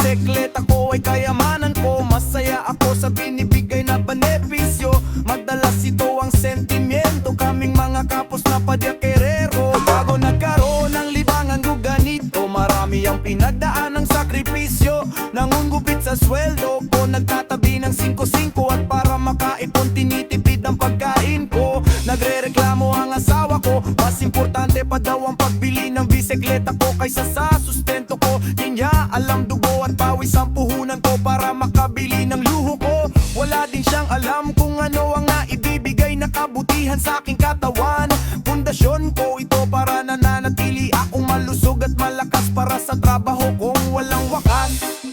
bisikleta ko ay kayamanan ko. Masaya ako sa binibigay na benepisyo. Madalas ito ang sentimiento, kaming mga kapos na padyakerero. Bago nagkaroon ng libangan ko ganito, marami ang pinagdaan ng sakripisyo. Nangungupit sa sweldo ko, nagtatabi ng 5-5 at para makaipon tinitipid ang pagkain ko. Nagrereklamo ang asawa ko, mas importante pa daw ang pagbili ng bisikleta ko kaysa sa sustento ko. Di niya alam dugo at pawis ang puhunan ko para makabili ng luho ko. Wala din siyang alam kung ano ang naibibigay na kabutihan sa aking katawan. Pundasyon ko ito para nananatili akong malusog at malakas para sa trabaho kong walang wakas.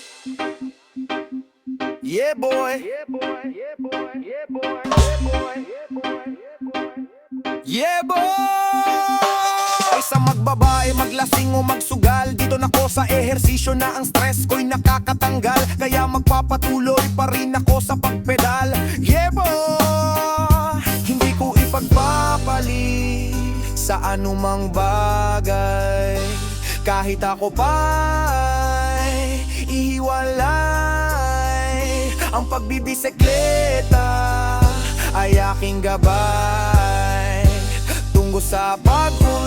Yeah boy, yeah boy, yeah boy, yeah boy, yeah boy, yeah boy, yeah boy. Yeah boy! Sa magbabae, maglasing o magsugal, dito na ko sa ehersisyo na ang stress ko'y nakakatanggal. Kaya magpapatuloy pa rin ako sa pagpedal. Yeah boy! Hindi ko ipagpapalit sa anumang bagay. Kahit ako pa'y ihiwalay, ang pagbibisikleta ay aking gabay tungo sa pagkulay.